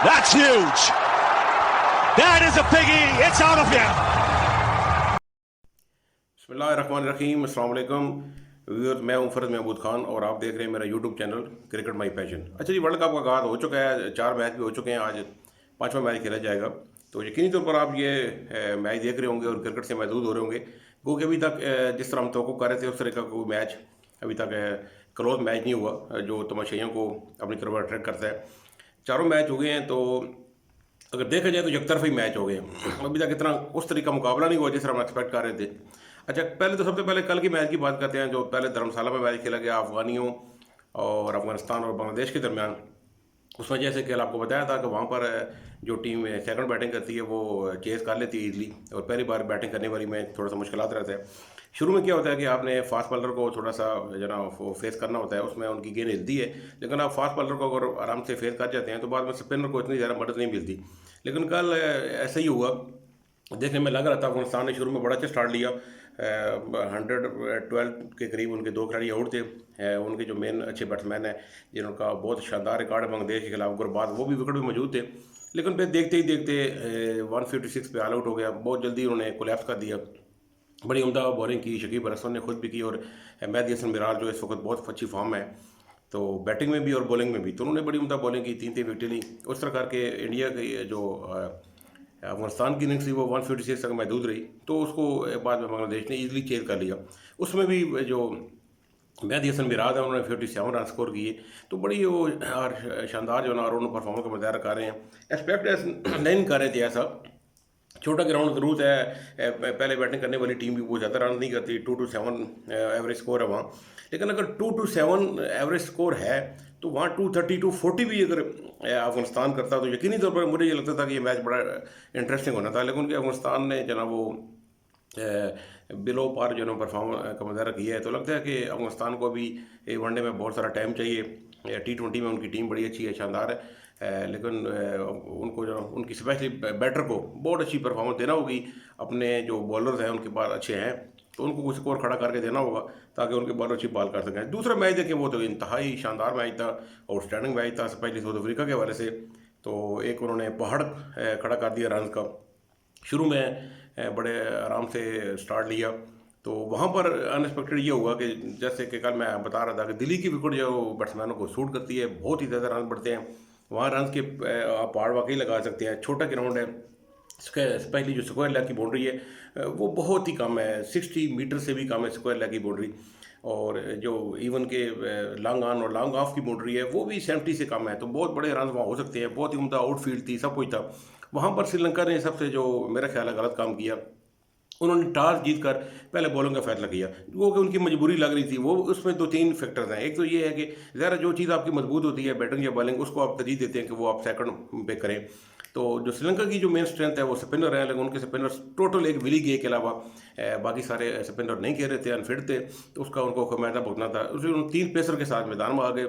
That's huge. That is a biggie. It's out of here. बिस्मिल्लाहिर्रहमानिर्रहीम, अस्सलाम वालेकुम viewers. मैं हूं फरद महमूद खान और आप देख रहे हैं मेरा YouTube channel cricket my passion. अच्छा जी, वर्ल्ड कप का आगाज़ हो चुका है, 4 मैच भी हो चुके हैं, आज 5वां मैच खेला जाएगा। तो यकीनी तौर पर आप ये मैच देख रहे होंगे और क्रिकेट से महदूद हो रहे होंगे, क्योंकि अभी तक जिस तरह हम तवक्को कर रहे थे उस तरह का कोई मैच अभी तक क्लोज मैच नहीं हुआ जो तमाशाइयों को अपनी तरफ अट्रैक्ट करता है। चारों मैच हो गए हैं, तो अगर देखा जाए तो एकतरफी मैच हो गए हैं। अभी तक इतना उस तरह का मुकाबला नहीं हुआ जिस तरह हम एक्सपेक्ट कर रहे थे। अच्छा, पहले तो सबसे पहले कल की मैच की बात करते हैं, जो पहले धर्मशाला में मैच खेला गया अफगानियों और अफगानिस्तान और बांग्लादेश के दरमियान। उसमें जैसे कल आपको बताया था कि वहाँ पर जो टीम सेकंड बैटिंग करती है वो चेस कर लेती है इजली, और पहली बार बैटिंग करने वाली में थोड़ा सा मुश्किलात रहता है। शुरू में क्या होता है कि आपने फास्ट बॉलर को थोड़ा सा जो ना फेस करना होता है, उसमें उनकी गेंद हिलती है, लेकिन आप फास्ट बॉलर को अगर आराम से फेस कर जाते हैं तो बाद में स्पिनर को इतनी ज़्यादा मदद नहीं मिलती। लेकिन कल ऐसा ही हुआ, देखने में लग रहा था अफगानिस्तान ने शुरू में बड़ा अच्छा स्टार्ट लिया। 112 के करीब उनके 2 खिलाड़ी आउट थे। उनके जो मेन अच्छे बैट्समैन हैं जिनका बहुत शानदार रिकॉर्ड है बांग्लादेश के खिलाफ, गुरबाज, वो भी विकेट पे मौजूद थे। लेकिन फिर देखते ही देखते 156 पे ऑल आउट हो गया। बहुत जल्दी उन्होंने कोलैप्स कर दिया। बड़ी उम्दा बॉलिंग की शकीब अल हसन ने खुद भी की, और मेहदी हसन मिराज जो इस वक्त बहुत अच्छी फॉर्म है, तो बैटिंग में भी और बॉलिंग में भी, तो उन्होंने बड़ी उम्दा बॉलिंग की, 3 विकेटें ली। उस तरह करके इंडिया की जो अफगानिस्तान की इनिंग्स थी वो 156 तक महदूद रही, तो उसको बाद में बांग्लादेश ने ईजिली चेज कर लिया। उसमें भी जो मेहदी हसन मिराज है उन्होंने 57 रन स्कोर किए। तो बड़ी वो और शानदार जो ना और उन्होंने परफॉर्मेंस का मुजाहरा कर रहे हैं। एक्सपेक्ट नहीं कर रहे थे ऐसा, छोटा ग्राउंड ज़रूर है, पहले बैटिंग करने वाली टीम भी बहुत ज़्यादा रन नहीं करती, 2-7 एवरेज स्कोर है वहाँ। लेकिन अगर 2-7 एवरेज स्कोर है तो वहाँ 230 240 भी अगर अफगानिस्तान करता तो यकीनी तौर पर मुझे ये लगता था कि ये मैच बड़ा इंटरेस्टिंग होना था। लेकिन उनके अफगानिस्तान ने जो ना वो बिलो पार जो ना परफॉर्म का मुजाहरा किया है, तो लगता है कि अफगानिस्तान को भी वनडे में बहुत सारा टाइम चाहिए। T20 में उनकी टीम बड़ी अच्छी है, शानदार है, लेकिन उनको जो उनकी स्पेशली बैटर को बहुत अच्छी परफॉर्मेंस देना होगी। अपने जो बॉलर्स हैं उनके पास अच्छे हैं, तो उनको कुछ स्कोर खड़ा करके देना होगा ताकि उनके बॉलर अच्छी बॉल कर सकें। दूसरा मैच देखें, वो तो इंतहाई शानदार मैच था, आउटस्टैंडिंग मैच था, स्पेशली साउथ अफ्रीका के हवाले से। तो एक उन्होंने पहाड़ खड़ा कर दिया रन का। शुरू में बड़े आराम से स्टार्ट लिया, तो वहाँ पर अनएक्सपेक्टेड ये हुआ कि जैसे कि कल मैं बता रहा था कि दिल्ली की विकेट जो बैट्समैनों को सूट करती है, बहुत ही ज़्यादा रन बढ़ते हैं वहाँ। रन के आप पहाड़ वाकई लगा सकते हैं। छोटा ग्राउंड है, स्पेशली जो स्क्वायर लेग की बाउंड्री है वो बहुत ही कम है, 60 मीटर से भी कम है स्क्वायर लेग की बाउंड्री। और जो इवन के लॉन्ग ऑन और लॉन्ग ऑफ की बाउंड्री है वो भी 70 से कम है, तो बहुत बड़े रन वहाँ हो सकते हैं। बहुत ही उम्दा आउटफील्ड थी, सब कुछ था वहाँ पर। श्रीलंका ने सबसे जो मेरा ख्याल है गलत काम किया, उन्होंने टॉस जीत कर पहले बॉलिंग का फैसला किया, वो कि उनकी मजबूरी लग रही थी। वो उसमें 2-3 फैक्टर्स हैं। एक तो ये है कि ज़रा जो चीज़ आपकी मजबूत होती है बैटिंग या बॉलिंग, उसको आप तरजीह देते हैं कि वो आप सेकंड पे करें। तो जो श्रीलंका की जो मेन स्ट्रेंथ है वो स्पिनर है, लेकिन उनके स्पिनर टोटल एक विली गे के अलावा बाकी सारे स्पिनर नहीं खेल रहे थे, अनफिट थे, तो उसका उनको खमियाजा भुगतना था। उसमें 3 पेसर के साथ मैदान में आ गए।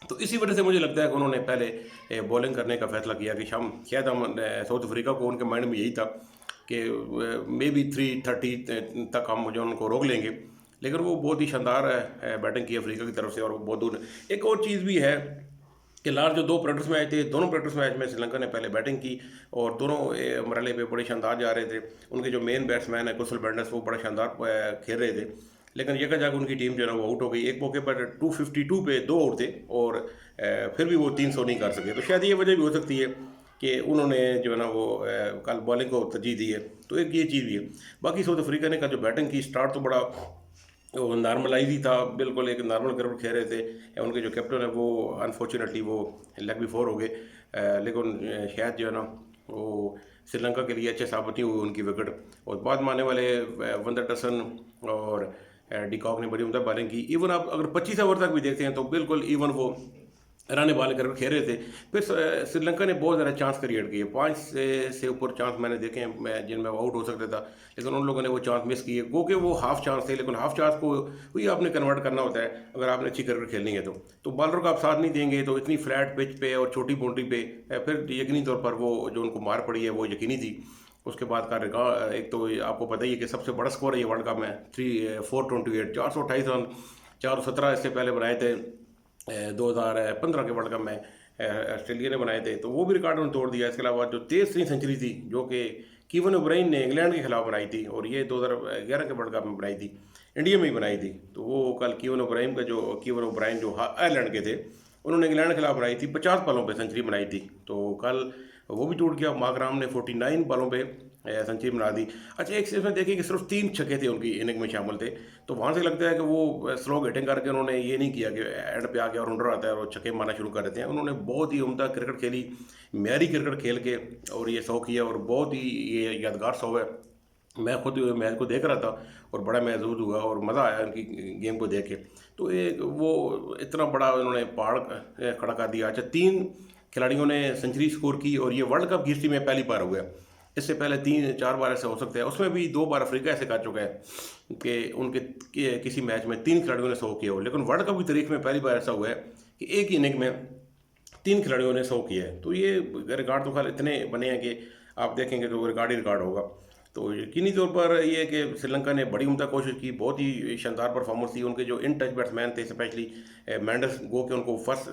तो इसी वजह से मुझे लगता है कि उन्होंने पहले बॉलिंग करने का फैसला किया कि शायद हम साउथ अफ्रीका को उनके माइंड में यही था कि मे बी 330 तक हम जो उनको रोक लेंगे, लेकिन वो बहुत ही शानदार बैटिंग की अफ्रीका की तरफ से, और वो बहुत दूर। एक और चीज़ भी है कि लास्ट जो 2 प्रैक्टिस मैच थे, दोनों प्रैक्टिस मैच में श्रीलंका ने पहले बैटिंग की और दोनों मरहले पे बड़े शानदार जा रहे थे। उनके जो मेन बैट्समैन है कुशल मेंडिस, वो बड़ा शानदार खेल रहे थे, लेकिन यका जाकर उनकी टीम जो है ना वो आउट हो गई। एक मौके पर 252 पे 2 आउट थे और फिर भी वो 300 नहीं कर सके। तो शायद ये वजह भी हो सकती है कि उन्होंने जो है ना वो कल बॉलिंग को तरजीह दी है, तो एक ये चीज़ भी है। बाकी साउथ अफ्रीका ने का जो बैटिंग की स्टार्ट तो बड़ा वो नॉर्मलाइज ही था, बिल्कुल एक नॉर्मल क्रिकेट खेल रहे थे। उनके जो कैप्टन है वो अनफॉर्चुनेटली वो लेग भी 4 हो गए, लेकिन शायद जो है ना वो श्रीलंका के लिए अच्छे साबित नहीं हुई उनकी विकेट। और बाद में आने वाले वंदरटसन और डिकॉक ने बड़ी उम्दा बॉलिंग की। इवन आप अगर 25 ओवर तक भी देखते हैं तो बिल्कुल इवन वो रन बॉल कर खेल रहे थे। फिर श्रीलंका ने बहुत ज़्यादा चांस क्रिएट किए, 5 से ऊपर चांस मैंने देखे हैं जिनमें वो आउट हो सकता था, लेकिन उन लोगों ने वो चांस मिस किए। गो कि वो हाफ चांस थे, लेकिन हाफ चांस को वही आपने कन्वर्ट करना होता है अगर आपने अच्छी क्रिकेट खेलनी है। तो बॉलर को आप साथ नहीं देंगे तो इतनी फ्लैट पिच पे और छोटी बाउंड्री पे फिर यकीनी तौर पर वो जो उनको मार पड़ी है वो यकीनी थी। उसके बाद का रिकॉर्ड एक तो आपको पता ही है कि सबसे बड़ा स्कोर है ये वर्ल्ड कप में 428 428 रन 417 इससे पहले बनाए थे 2015 के वर्ल्ड कप में ऑस्ट्रेलिया ने बनाए थे, तो वो भी रिकॉर्ड उन्होंने तोड़ दिया। इसके अलावा जो तेज़ सेंचुरी थी जो कि कीवन ओब्रायन ने इंग्लैंड के खिलाफ बनाई थी, और ये 2011 के वर्ल्ड कप में बनाई थी, इंडिया में ही बनाई थी। तो वो कल कीवन ओब्रायन जो आयरलैंड के थे, उन्होंने इंग्लैंड के खिलाफ बनाई थी, 50 बॉलों पे सेंचुरी बनाई थी। तो कल वो भी टूट गया। मार्कराम ने 49 बॉलों पे सेंचुरी बना दी। अच्छा, एक इसमें देखिए कि सिर्फ 3 छक्के थे उनकी इनिंग में शामिल थे, तो वहाँ से लगता है कि वो स्लो हिटिंग करके उन्होंने ये नहीं किया कि एंड पे आके और रनर आता है और छक्के मारना शुरू कर देते हैं। उन्होंने बहुत ही उम्दा क्रिकेट खेली, म्यारी क्रिकेट खेल के और ये 100 किया, और बहुत ही ये यादगार 100 है। मैं खुद मैच को देख रहा था और बड़ा महसूस हुआ और मज़ा आया उनकी गेम को देख के। तो एक वो इतना बड़ा उन्होंने पहाड़ खड़ा कर दिया। अच्छा, 3 खिलाड़ियों ने सेंचुरी स्कोर की, और ये वर्ल्ड कप की हिस्ट्री में पहली बार हुआ। इससे पहले 3-4 बार ऐसा हो सकता है, उसमें भी 2 बार अफ्रीका ऐसे कर चुका है कि उनके किसी मैच में 3 खिलाड़ियों ने 100 किया हो। लेकिन वर्ल्ड कप की तारीख में पहली बार ऐसा हुआ है कि एक ही इनिंग में 3 खिलाड़ियों ने 100 किया है। तो ये रिकॉर्ड तो खाली इतने बने हैं कि आप देखेंगे तो रिकॉर्ड ही रिकॉर्ड होगा। तो यकीनी तौर पर ये है कि श्रीलंका ने बड़ी उम्दा कोशिश की, बहुत ही शानदार परफॉर्मेंस थी। उनके जो इन टच बैट्समैन थे, स्पेशली मैंडस गो के उनको फर्स्ट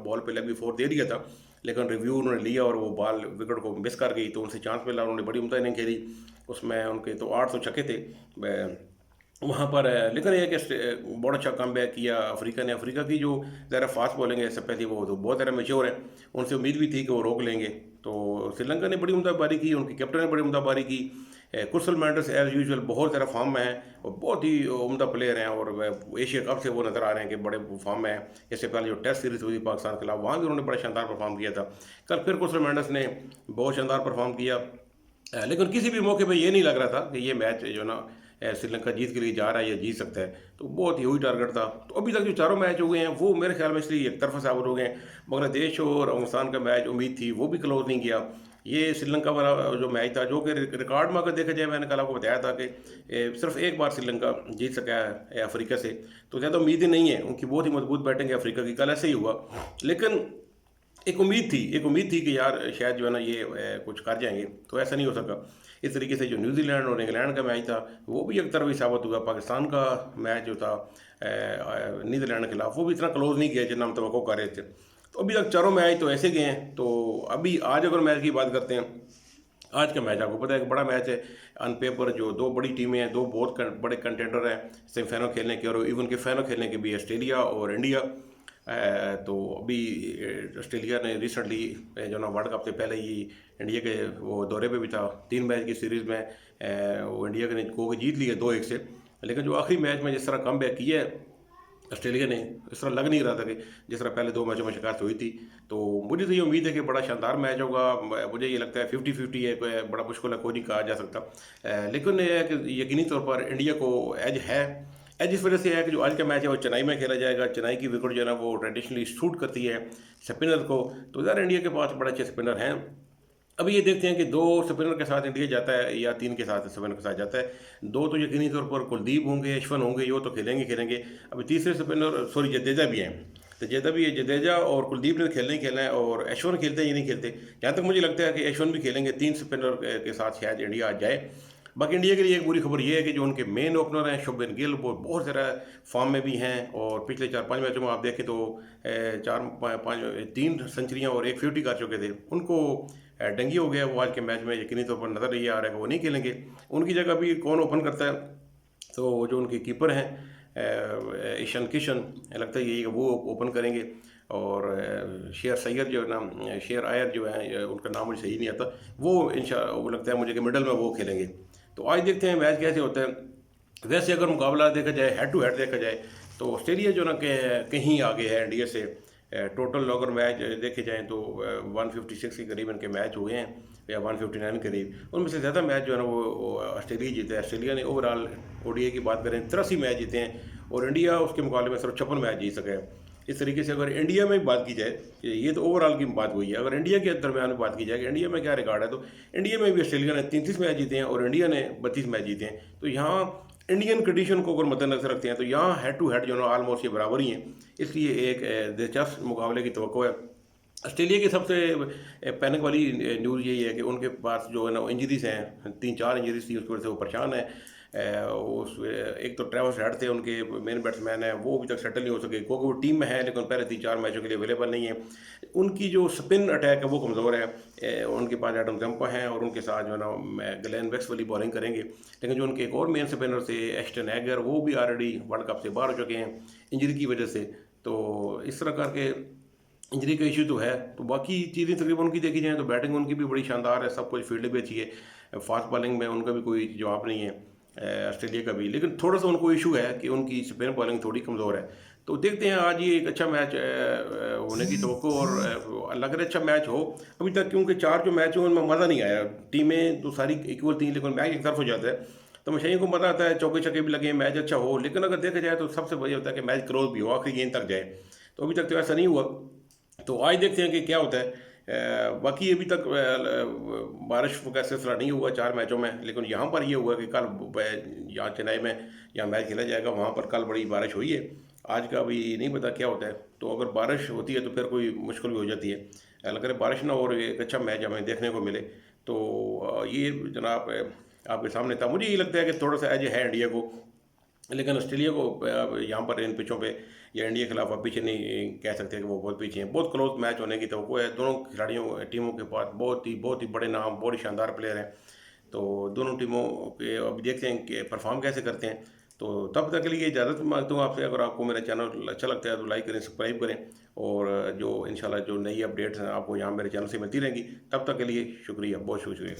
बॉल पे लेग फोर दे दिया था, लेकिन रिव्यू उन्होंने लिया और वो बॉल विकेट को मिस कर गई, तो उनसे चांस मिला। उन्होंने बड़ी उम्दा इनिंग खेली, उसमें उनके तो 8 तो छक्के थे वहाँ पर। लेकिन एक बहुत अच्छा कम बैक किया अफ्रीका ने। अफ्रीका की जो ज़रा फास्ट बॉलिंग है स्पेशली, वो तो बहुत ज़्यादा मेच्योर है, उनसे उम्मीद भी थी कि वो रोक लेंगे। तो श्रीलंका ने बड़ी उम्दा पारी की, उनके कैप्टन ने बड़ी उम्दा पारी की। कुशल मेंडिस एज यूजुअल बहुत ज़्यादा फॉर्म में है और बहुत ही उम्दा प्लेयर हैं, और एशिया कप से वो नज़र आ रहे हैं कि बड़े फॉर्म में है। इससे पहले जो टेस्ट सीरीज हुई पाकिस्तान के खिलाफ, वहाँ भी उन्होंने बड़ा शानदार परफॉर्म किया था। कल फिर कुशल मेंडिस ने बहुत शानदार परफॉर्म किया। लेकिन किसी भी मौके पे ये नहीं लग रहा था कि ये मैच जो ना श्रीलंका जीत के लिए जा रहा है या जीत सकता है। तो बहुत ही हुई टारगेट था। तो अभी तक जो 4 मैच हो गए हैं वो मेरे ख्याल में इसलिए एक तरफा साबित हो गए हैं। बांग्लादेश और अफगानिस्तान का मैच उम्मीद थी वो भी क्लोज नहीं किया। ये श्रीलंका वाला जो मैच था, जो कि रिकॉर्ड में अगर देखा जाए, मैंने कल आपको बताया था कि सिर्फ एक बार श्रीलंका जीत सका है अफ्रीका से, तो ज़्यादा उम्मीदें नहीं है। उनकी बहुत ही मजबूत बैटिंग है अफ्रीका की, कल ऐसे ही हुआ। लेकिन एक उम्मीद थी कि यार शायद जो है ना ये कुछ कर जाएंगे, तो ऐसा नहीं हो सका। इस तरीके से जो न्यूजीलैंड और इंग्लैंड का मैच था वो भी एक तरफा साबित हुआ। पाकिस्तान का मैच जो था नीदरलैंड के खिलाफ, वो भी इतना क्लोज नहीं किया जितना हम तवक्को कर रहे थे। तो अभी तक 4 मैच तो ऐसे गए हैं। तो अभी आज अगर मैच की बात करते हैं, आज का मैच आपको पता है कि बड़ा मैच है। ऑन पेपर जो 2 बड़ी टीमें हैं, 2 बहुत बड़े कंटेंडर हैं सेमीफाइनल खेलने के, और इवन के फाइनल खेलने के भी, ऑस्ट्रेलिया और इंडिया। तो अभी ऑस्ट्रेलिया ने रिसेंटली जो ना वर्ल्ड कप से पहले ही इंडिया के वो दौरे पे भी था। 3 मैच की सीरीज़ में वो इंडिया ने जीत लिया 2-1 से। लेकिन जो आखिरी मैच में जिस तरह कम बैक किया है ऑस्ट्रेलिया ने, इस तरह लग नहीं रहा था कि जिस तरह पहले 2 मैचों में शिकस्त हुई थी। तो मुझे तो ये उम्मीद है कि बड़ा शानदार मैच होगा। मुझे ये लगता है 50-50 है, बड़ा मुश्किल है, कोई नहीं कहा जा सकता। लेकिन ये है कि यकीनी तौर पर इंडिया को एज है। एज इस वजह से है कि जो आज का मैच है वो चेन्नई में खेला जाएगा। चेन्नई की विकेट जो है ना वो ट्रेडिशनली सूट करती है स्पिनर को, तो यार इंडिया के पास बड़े अच्छे स्पिनर हैं। अभी ये देखते हैं कि 2 स्पिनर के साथ इंडिया जाता है या 3 के साथ स्पिनर के साथ जाता है। 2 तो यकीनी तौर पर कुलदीप होंगे, अश्विन होंगे, ये तो खेलेंगे। अभी तीसरे स्पिनर जडेजा भी हैं, तो जडेजा और कुलदीप ने खेलना ही खेलना है, और अश्विन खेलते हैं ये नहीं खेलते। जहाँ तक मुझे लगता है कि अश्विन भी खेलेंगे। 3 स्पिनर के साथ शायद इंडिया आज जाए। बाकी इंडिया के लिए एक बुरी खबर ये है कि जो उनके मेन ओपनर हैं शुभमन गिल, वो बहुत ज़्यादा फॉर्म में भी हैं, और पिछले 4-5 मैचों में आप देखें तो 3 सेंचुरियाँ और 1 50 कर चुके थे। उनको डेंगू हो गया। वो आज के मैच में यकीनी तौर पर नज़र ये आ रहा है कि वो नहीं खेलेंगे। उनकी जगह भी कौन ओपन करता है, तो जो उनके कीपर हैं ईशान किशन, लगता है यही वो ओपन करेंगे। और शेर सैयद जो है ना, शेर आयर जो है, उनका नाम मुझे सही नहीं आता, वो वो लगता है मुझे कि मिडल में वो खेलेंगे। तो आज देखते हैं मैच कैसे होता है। वैसे अगर मुकाबला देखा जाए, हेड टू हेड देखा जाए, तो ऑस्ट्रेलिया जो ना कहीं आगे है इंडिया से। टोटल अगर मैच देखे जाएँ तो 156 के करीब इनके मैच हुए हैं, या 159 के करीब। उनमें से ज़्यादा मैच जो है ना वो ऑस्ट्रेलिया जीता है। ऑस्ट्रेलिया ने ओवरऑल ओडीआई की बात करें 83 मैच जीते हैं, और इंडिया उसके मुकाबले में सिर्फ 56 मैच जीत सका है। इस तरीके से अगर इंडिया में बात की जाए, ये तो ओवरऑल की बात हुई है। अगर इंडिया के दरमियान में बात की जाए कि इंडिया में क्या रिकॉर्ड है, तो इंडिया में भी ऑस्ट्रेलिया ने 33 मैच जीते हैं और इंडिया ने 32 मैच जीते हैं। तो यहाँ इंडियन कंडीशन को अगर मद्देनजर रखते हैं तो यहाँ हेड टू हेड जो है ऑलमोस्ट ये बराबर ही हैं। इसलिए एक दिलचस्प मुकाबले की तवक्को है। ऑस्ट्रेलिया की सबसे पैनिक वाली न्यूज़ यही है कि उनके पास जो है ना इंजरीज हैं, 3-4 इंजरीज थी, उसकी वजह से वो परेशान है। उस एक तो ट्रेविस हेड थे उनके मेन बैट्समैन हैं, वो अभी तक सेटल नहीं हो सके क्योंकि वो टीम में है लेकिन पहले 3-4 मैचों के लिए अवेलेबल नहीं है। उनकी जो स्पिन अटैक है वो कमज़ोर है। उनके पास एडम जम्पा हैं और उनके साथ जो है ना ग्लेन मैक्स वाली बॉलिंग करेंगे, लेकिन जो उनके एक और मेन स्पिनर थे एस्टन एगर, वो भी ऑलरेडी वर्ल्ड कप से बाहर हो चुके हैं इंजरी की वजह से। तो इस तरह करके इंजरी का इशू तो है। तो बाकी चीज़ें तकरीबन उनकी देखी जाए तो बैटिंग उनकी भी बड़ी शानदार है, सब कुछ फील्ड भी अच्छी है, फास्ट बॉलिंग में उनका भी कोई जवाब नहीं है ऑस्ट्रेलिया का भी, लेकिन थोड़ा सा उनको इशू है कि उनकी स्पिन बॉलिंग थोड़ी कमज़ोर है। तो देखते हैं आज ये एक अच्छा मैच होने की तवक्को, और लग रहा है अच्छा मैच हो। अभी तक क्योंकि 4 जो मैच हैं उनमें मज़ा नहीं आया, टीमें तो सारी इक्वल थी लेकिन मैच एक तरफ हो जाता है, तो मशाइयों को मज़ा आता है, चौके छक्के भी लगे, मैच अच्छा हो। लेकिन अगर देखा जाए तो सबसे बढ़िया होता है कि मैच क्लोज भी हो, आखिरी गेंद तक जाए। तो अभी तक तो ऐसा नहीं हुआ, तो आज देखते हैं कि क्या होता है। बाकी अभी तक बारिश का सिलसिला नहीं हुआ 4 मैचों में, लेकिन यहाँ पर ये हुआ कि कल यहाँ चेन्नई में यहाँ मैच खेला जाएगा, वहाँ पर कल बड़ी बारिश हुई है। आज का अभी नहीं पता क्या होता है, तो अगर बारिश होती है तो फिर कोई मुश्किल भी हो जाती है। अगर बारिश ना हो और एक अच्छा मैच हमें देखने को मिले तो ये जनाब आपके सामने था। मुझे ये लगता है कि थोड़ा सा एज है इंडिया को, लेकिन ऑस्ट्रेलिया को यहाँ पर इन पिचों पे या इंडिया के खिलाफ आप पीछे नहीं कह सकते कि वो बहुत पीछे हैं। बहुत क्लोज मैच होने की तवक्को है। दोनों खिलाड़ियों टीमों के पास बहुत ही बड़े नाम, बहुत ही शानदार प्लेयर हैं। तो दोनों टीमों के अभी देखते हैं कि परफॉर्म कैसे करते हैं। तो तब तक के लिए इजाज़त मांगता हूँ आपसे। अगर आपको मेरा चैनल अच्छा लगता है तो लाइक करें, सब्सक्राइब करें, और जो इंशाल्लाह जो नई अपडेट्स हैं आपको यहाँ मेरे चैनल से मिलती रहेंगी। तब तक के लिए शुक्रिया, बहुत शुक्रिया।